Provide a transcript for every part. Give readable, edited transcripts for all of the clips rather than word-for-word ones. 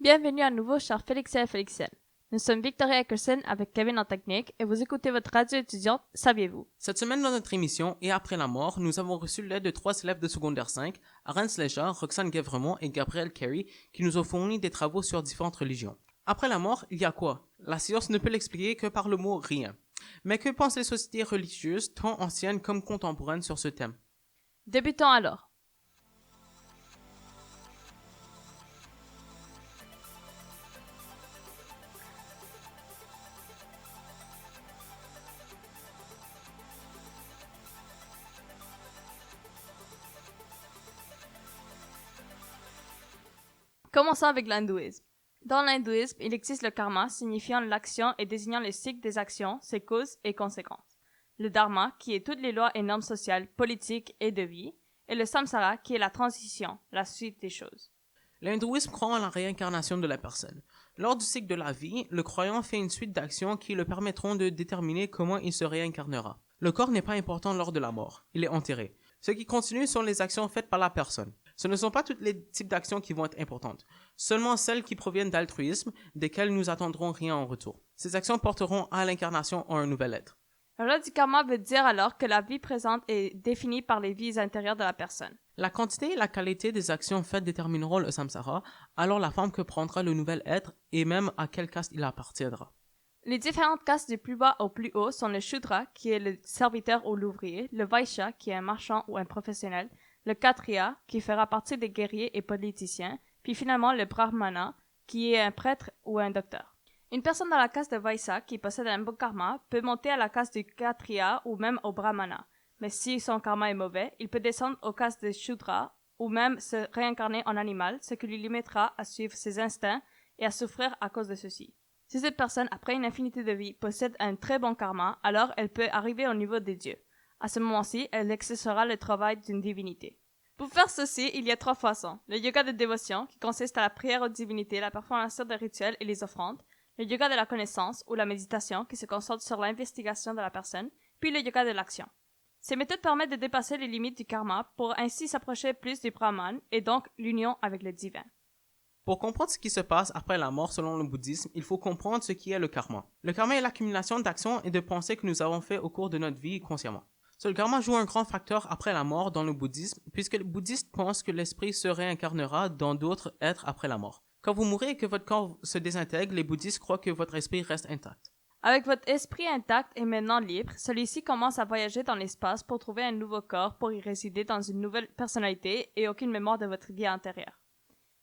Bienvenue à nouveau, chers Félixiens et Félixiennes. Nous sommes Victoria Eckerson avec Kevin en technique et vous écoutez votre radio étudiante, saviez-vous? Cette semaine dans notre émission Et après la mort, nous avons reçu l'aide de 3 élèves de secondaire 5, Arens Leja, Roxane Guevremont et Gabriel Carey, qui nous ont fourni des travaux sur différentes religions. Après la mort, il y a quoi? La science ne peut l'expliquer que par le mot rien. Mais que pensent les sociétés religieuses, tant anciennes comme contemporaines, sur ce thème? Débutons alors. Commençons avec l'hindouisme. Dans l'hindouisme, il existe le karma, signifiant l'action et désignant le cycle des actions, ses causes et conséquences. Le dharma, qui est toutes les lois et normes sociales, politiques et de vie, et le samsara, qui est la transition, la suite des choses. L'hindouisme croit en la réincarnation de la personne. Lors du cycle de la vie, le croyant fait une suite d'actions qui le permettront de déterminer comment il se réincarnera. Le corps n'est pas important lors de la mort, il est enterré. Ce qui continue sont les actions faites par la personne. Ce ne sont pas tous les types d'actions qui vont être importantes, seulement celles qui proviennent d'altruisme, desquelles nous attendrons rien en retour. Ces actions porteront à l'incarnation en un nouvel être. La loi du karma veut dire alors que la vie présente est définie par les vies intérieures de la personne. La quantité et la qualité des actions faites détermineront le samsara, alors la forme que prendra le nouvel être et même à quelle caste il appartiendra. Les différentes castes du plus bas au plus haut sont le Shudra, qui est le serviteur ou l'ouvrier, le Vaishya, qui est un marchand ou un professionnel, le Kshatriya, qui fera partie des guerriers et politiciens, puis finalement le Brahmana, qui est un prêtre ou un docteur. Une personne dans la caste de Vaishya qui possède un bon karma peut monter à la caste du Kshatriya ou même au Brahmana, mais si son karma est mauvais, il peut descendre aux castes de Shudra ou même se réincarner en animal, ce qui lui limitera à suivre ses instincts et à souffrir à cause de ceci. Si cette personne, après une infinité de vies, possède un très bon karma, alors elle peut arriver au niveau des dieux. À ce moment-ci, elle exercera le travail d'une divinité. Pour faire ceci, il y a 3 façons. Le yoga de dévotion, qui consiste à la prière aux divinités, la performance des rituels et les offrandes. Le yoga de la connaissance, ou la méditation, qui se concentre sur l'investigation de la personne. Puis le yoga de l'action. Ces méthodes permettent de dépasser les limites du karma pour ainsi s'approcher plus du Brahman et donc l'union avec le divin. Pour comprendre ce qui se passe après la mort selon le bouddhisme, il faut comprendre ce qui est le karma. Le karma est l'accumulation d'actions et de pensées que nous avons fait au cours de notre vie consciemment. Ce karma joue un grand facteur après la mort dans le bouddhisme, puisque les bouddhistes pensent que l'esprit se réincarnera dans d'autres êtres après la mort. Quand vous mourrez et que votre corps se désintègre, les bouddhistes croient que votre esprit reste intact. Avec votre esprit intact et maintenant libre, celui-ci commence à voyager dans l'espace pour trouver un nouveau corps pour y résider dans une nouvelle personnalité et aucune mémoire de votre vie antérieure.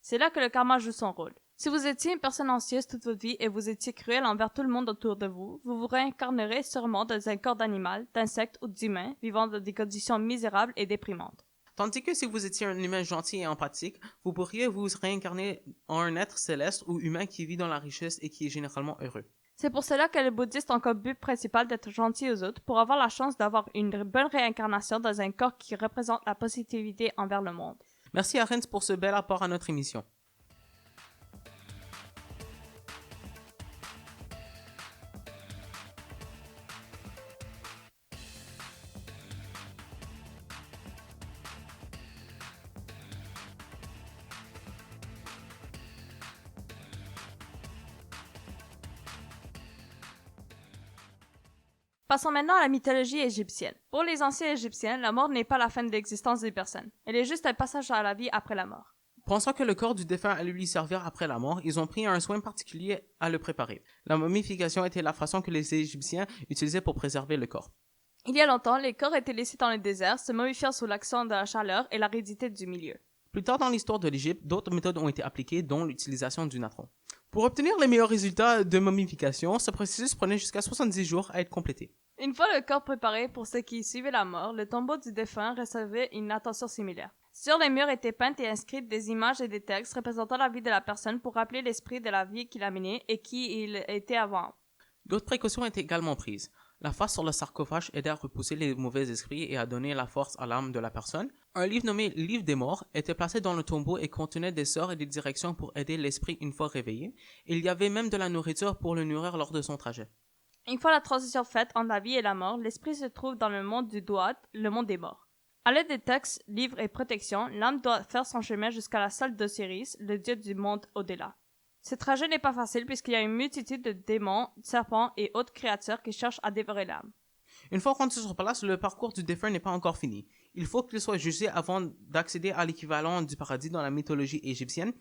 C'est là que le karma joue son rôle. Si vous étiez une personne anxieuse toute votre vie et vous étiez cruel envers tout le monde autour de vous, vous vous réincarnerez sûrement dans un corps d'animal, d'insecte ou d'humain vivant dans des conditions misérables et déprimantes. Tandis que si vous étiez un humain gentil et empathique, vous pourriez vous réincarner en un être céleste ou humain qui vit dans la richesse et qui est généralement heureux. C'est pour cela que les bouddhistes ont comme but principal d'être gentils aux autres pour avoir la chance d'avoir une bonne réincarnation dans un corps qui représente la positivité envers le monde. Merci Arens pour ce bel apport à notre émission. Passons maintenant à la mythologie égyptienne. Pour les anciens Égyptiens, la mort n'est pas la fin de l'existence des personnes. Elle est juste un passage à la vie après la mort. Pensant que le corps du défunt allait lui servir après la mort, ils ont pris un soin particulier à le préparer. La momification était la façon que les Égyptiens utilisaient pour préserver le corps. Il y a longtemps, les corps étaient laissés dans le désert, se momifiant sous l'action de la chaleur et l'aridité du milieu. Plus tard dans l'histoire de l'Égypte, d'autres méthodes ont été appliquées, dont l'utilisation du natron. Pour obtenir les meilleurs résultats de momification, ce processus prenait jusqu'à 70 jours à être complété. Une fois le corps préparé pour ce qui suivait la mort, le tombeau du défunt recevait une attention similaire. Sur les murs étaient peintes et inscrites des images et des textes représentant la vie de la personne pour rappeler l'esprit de la vie qu'il a menée et qui il était avant. D'autres précautions étaient également prises. La face sur le sarcophage aidait à repousser les mauvais esprits et à donner la force à l'âme de la personne. Un livre nommé Livre des morts était placé dans le tombeau et contenait des sorts et des directions pour aider l'esprit une fois réveillé. Il y avait même de la nourriture pour le nourrir lors de son trajet. Une fois la transition faite entre la vie et la mort, l'esprit se trouve dans le monde du Duat, le monde des morts. À l'aide des textes, livres et protections, l'âme doit faire son chemin jusqu'à la salle d'Osiris, le dieu du monde au-delà. Ce trajet n'est pas facile puisqu'il y a une multitude de démons, serpents et autres créatures qui cherchent à dévorer l'âme. Une fois rendu sur place, le parcours du défunt n'est pas encore fini. Il faut qu'il soit jugé avant d'accéder à l'équivalent du paradis dans la mythologie égyptienne,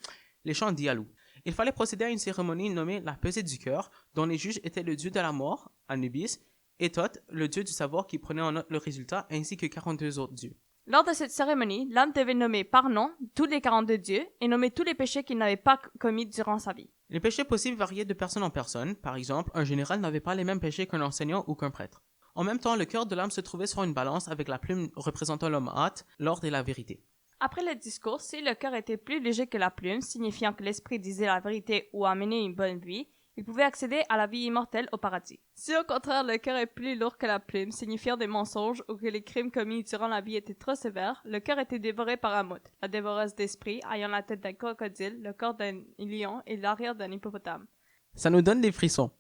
les chants d'Ialou. Il fallait procéder à une cérémonie nommée la pesée du cœur, dont les juges étaient le dieu de la mort, Anubis, et Thoth, le dieu du savoir qui prenait en note le résultat, ainsi que 42 autres dieux. Lors de cette cérémonie, l'âme devait nommer par nom tous les 42 dieux et nommer tous les péchés qu'il n'avait pas commis durant sa vie. Les péchés possibles variaient de personne en personne. Par exemple, un général n'avait pas les mêmes péchés qu'un enseignant ou qu'un prêtre. En même temps, le cœur de l'âme se trouvait sur une balance avec la plume représentant l'homme hâte, l'ordre et la vérité. Après le discours, si le cœur était plus léger que la plume, signifiant que l'esprit disait la vérité ou amenait une bonne vie, il pouvait accéder à la vie immortelle au paradis. Si au contraire le cœur est plus lourd que la plume, signifiant des mensonges ou que les crimes commis durant la vie étaient trop sévères, le cœur était dévoré par Amut, la dévoreuse d'esprit, ayant la tête d'un crocodile, le corps d'un lion et l'arrière d'un hippopotame. Ça nous donne des frissons.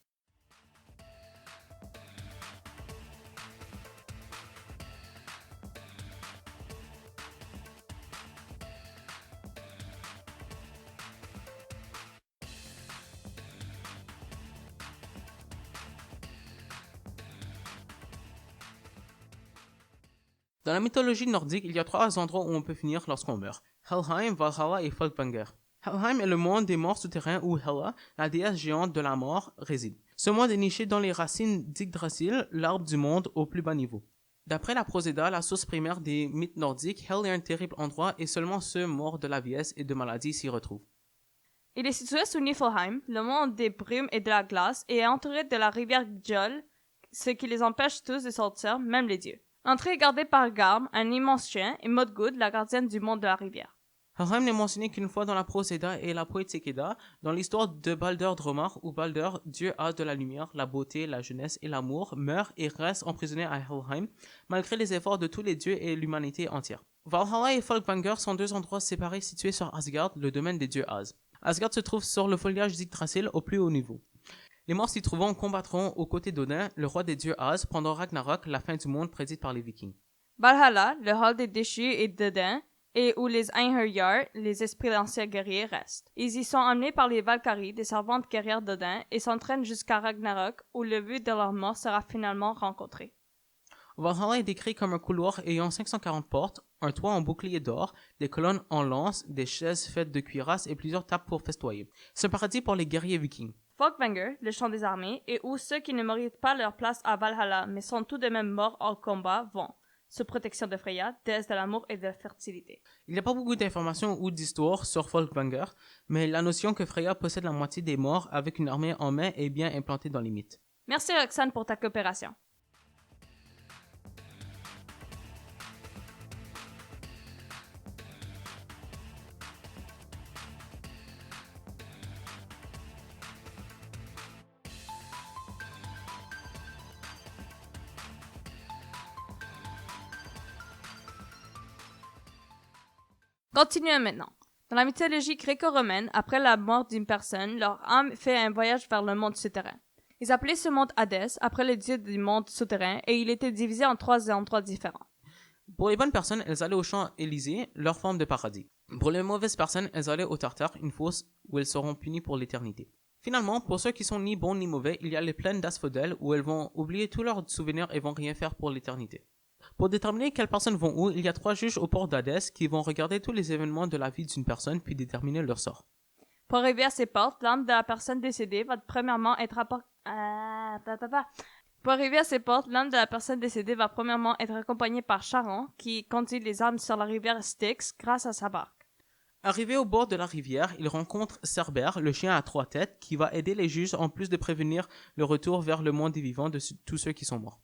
Dans la mythologie nordique, il y a 3 endroits où on peut finir lorsqu'on meurt. Helheim, Valhalla et Folkvanger. Helheim est le monde des morts souterrains où Hela, la déesse géante de la mort, réside. Ce monde est niché dans les racines d'Yggdrasil, l'arbre du monde au plus bas niveau. D'après la Proséda, la source primaire des mythes nordiques, Hel est un terrible endroit et seulement ceux morts de la vieillesse et de maladie s'y retrouvent. Il est situé sous Niflheim, le monde des brumes et de la glace, et est entouré de la rivière Gjol, ce qui les empêche tous de sortir, même les dieux. L'entrée est gardée par Garm, un immense chien, et Modgud, la gardienne du monde de la rivière. Helheim n'est mentionné qu'une fois dans la Proséda et la Poétique Edda, dans l'histoire de Balder Dromar, où Balder, dieu as de la lumière, la beauté, la jeunesse et l'amour, meurt et reste emprisonné à Helheim, malgré les efforts de tous les dieux et l'humanité entière. Valhalla et Folkvanger sont 2 endroits séparés situés sur Asgard, le domaine des dieux As. Asgard se trouve sur le foliage d'Yggdrasil au plus haut niveau. Les morts s'y trouvant combattront aux côtés d'Odin, le roi des dieux As, pendant Ragnarok, la fin du monde prédite par les Vikings. Valhalla, le hall des déchus et d'Odin, et où les Einherjar, les esprits d'anciens guerriers, restent. Ils y sont emmenés par les Valkyries, des servantes guerrières d'Odin, et s'entraînent jusqu'à Ragnarok, où le but de leur mort sera finalement rencontré. Valhalla est décrit comme un couloir ayant 540 portes, un toit en bouclier d'or, des colonnes en lance, des chaises faites de cuirasse et plusieurs tables pour festoyer. C'est un paradis pour les guerriers vikings. Folkvanger, le champ des armées, et où ceux qui ne méritent pas leur place à Valhalla, mais sont tout de même morts en combat, vont, sous protection de Freya, déesse de l'amour et de la fertilité. Il n'y a pas beaucoup d'informations ou d'histoires sur Folkvanger, mais la notion que Freya possède la moitié des morts avec une armée en main est bien implantée dans les mythes. Merci Roxane pour ta coopération. Continuons maintenant. Dans la mythologie gréco-romaine, après la mort d'une personne, leur âme fait un voyage vers le monde souterrain. Ils appelaient ce monde Hadès, après le dieu du monde souterrain, et il était divisé en 3 endroits différents. Pour les bonnes personnes, elles allaient au champ Élysée, leur forme de paradis. Pour les mauvaises personnes, elles allaient au Tartare, une fosse où elles seront punies pour l'éternité. Finalement, pour ceux qui sont ni bons ni mauvais, il y a les plaines d'Asphodèle où elles vont oublier tous leurs souvenirs et vont rien faire pour l'éternité. Pour déterminer quelles personnes vont où, il y a 3 juges au port d'Hadès qui vont regarder tous les événements de la vie d'une personne puis déterminer leur sort. Pour arriver à ces portes, l'âme de la personne décédée va premièrement être accompagnée par Charon, qui conduit les âmes sur la rivière Styx grâce à sa barque. Arrivé au bord de la rivière, il rencontre Cerbère, le chien à 3 têtes, qui va aider les juges en plus de prévenir le retour vers le monde des vivants de tous ceux qui sont morts.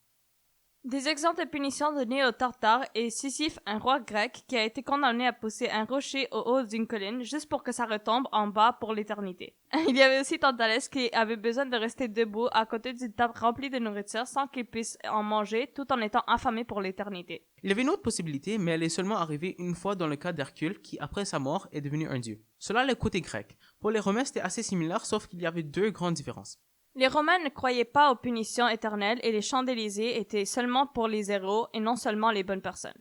Des exemples de punitions données aux Tartares est Sisyphe, un roi grec qui a été condamné à pousser un rocher au haut d'une colline juste pour que ça retombe en bas pour l'éternité. Il y avait aussi Tantalès qui avait besoin de rester debout à côté d'une table remplie de nourriture sans qu'il puisse en manger tout en étant affamé pour l'éternité. Il y avait une autre possibilité, mais elle est seulement arrivée une fois dans le cas d'Hercule qui, après sa mort, est devenu un dieu. Cela le côté grec. Pour les Romains, c'était assez similaire, sauf qu'il y avait 2 grandes différences. Les Romains ne croyaient pas aux punitions éternelles et les champs d'Élysée étaient seulement pour les héros et non seulement les bonnes personnes.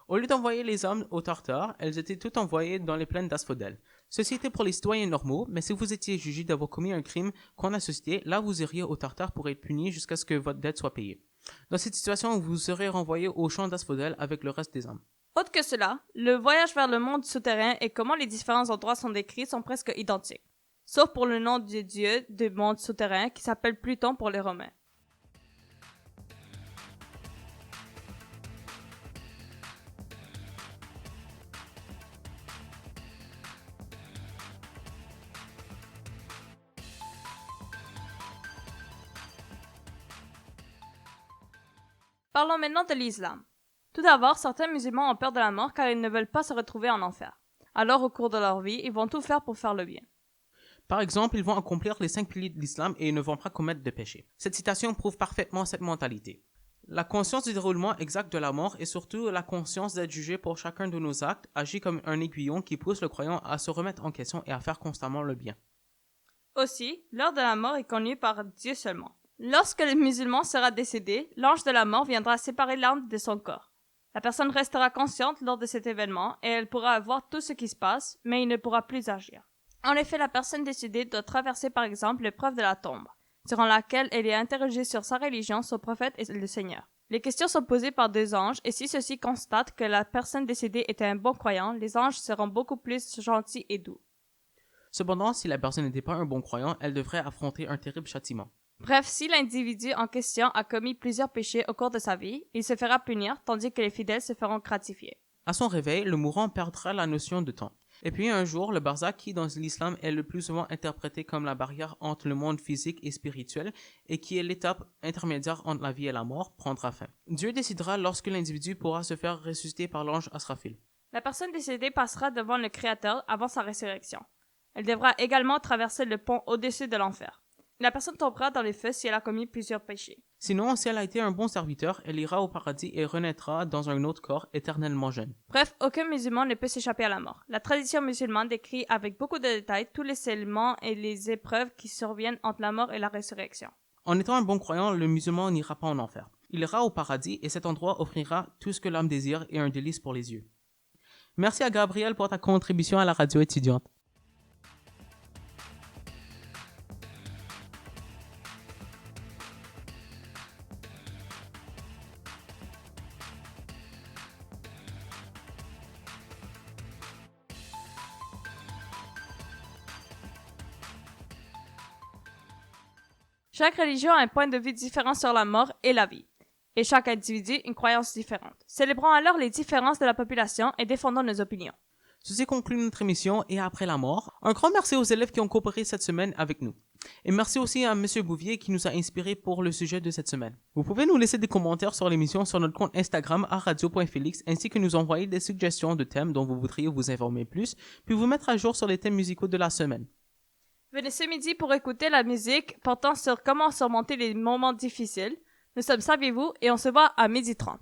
Au lieu d'envoyer les âmes au Tartare, elles étaient toutes envoyées dans les plaines d'Asphodèle. Ceci était pour les citoyens normaux, mais si vous étiez jugé d'avoir commis un crime contre la société, là vous iriez au Tartare pour être puni jusqu'à ce que votre dette soit payée. Dans cette situation, vous serez renvoyé au champ d'Asphodel avec le reste des hommes. Autre que cela, le voyage vers le monde souterrain et comment les différents endroits sont décrits sont presque identiques, sauf pour le nom du dieu du monde souterrain qui s'appelle Pluton pour les Romains. Parlons maintenant de l'islam. Tout d'abord, certains musulmans ont peur de la mort car ils ne veulent pas se retrouver en enfer. Alors, au cours de leur vie, ils vont tout faire pour faire le bien. Par exemple, ils vont accomplir les 5 piliers de l'islam et ils ne vont pas commettre de péché. Cette citation prouve parfaitement cette mentalité. La conscience du déroulement exact de la mort et surtout la conscience d'être jugé pour chacun de nos actes agit comme un aiguillon qui pousse le croyant à se remettre en question et à faire constamment le bien. Aussi, l'heure de la mort est connue par Dieu seulement. Lorsque le musulman sera décédé, l'ange de la mort viendra séparer l'âme de son corps. La personne restera consciente lors de cet événement et elle pourra voir tout ce qui se passe, mais il ne pourra plus agir. En effet, la personne décédée doit traverser par exemple l'épreuve de la tombe, durant laquelle elle est interrogée sur sa religion, son prophète et le Seigneur. Les questions sont posées par 2 anges et si ceux-ci constatent que la personne décédée était un bon croyant, les anges seront beaucoup plus gentils et doux. Cependant, si la personne n'était pas un bon croyant, elle devrait affronter un terrible châtiment. Bref, si l'individu en question a commis plusieurs péchés au cours de sa vie, il se fera punir tandis que les fidèles se feront gratifier. À son réveil, le mourant perdra la notion de temps. Et puis un jour, le barzakh qui dans l'islam est le plus souvent interprété comme la barrière entre le monde physique et spirituel et qui est l'étape intermédiaire entre la vie et la mort, prendra fin. Dieu décidera lorsque l'individu pourra se faire ressusciter par l'ange Asrafil. La personne décédée passera devant le Créateur avant sa résurrection. Elle devra également traverser le pont au-dessus de l'enfer. La personne tombera dans les feux si elle a commis plusieurs péchés. Sinon, si elle a été un bon serviteur, elle ira au paradis et renaîtra dans un autre corps éternellement jeune. Bref, aucun musulman ne peut s'échapper à la mort. La tradition musulmane décrit avec beaucoup de détails tous les éléments et les épreuves qui surviennent entre la mort et la résurrection. En étant un bon croyant, le musulman n'ira pas en enfer. Il ira au paradis et cet endroit offrira tout ce que l'âme désire et un délice pour les yeux. Merci à Gabriel pour ta contribution à la radio étudiante. Chaque religion a un point de vue différent sur la mort et la vie, et chaque individu une croyance différente. Célébrons alors les différences de la population et défendons nos opinions. Ceci conclut notre émission et après la mort. Un grand merci aux élèves qui ont coopéré cette semaine avec nous. Et merci aussi à M. Bouvier qui nous a inspiré pour le sujet de cette semaine. Vous pouvez nous laisser des commentaires sur l'émission sur notre compte Instagram à radio.felix ainsi que nous envoyer des suggestions de thèmes dont vous voudriez vous informer plus, puis vous mettre à jour sur les thèmes musicaux de la semaine. Venez ce midi pour écouter la musique portant sur comment surmonter les moments difficiles. Nous sommes Saviez-vous et on se voit à 12h30.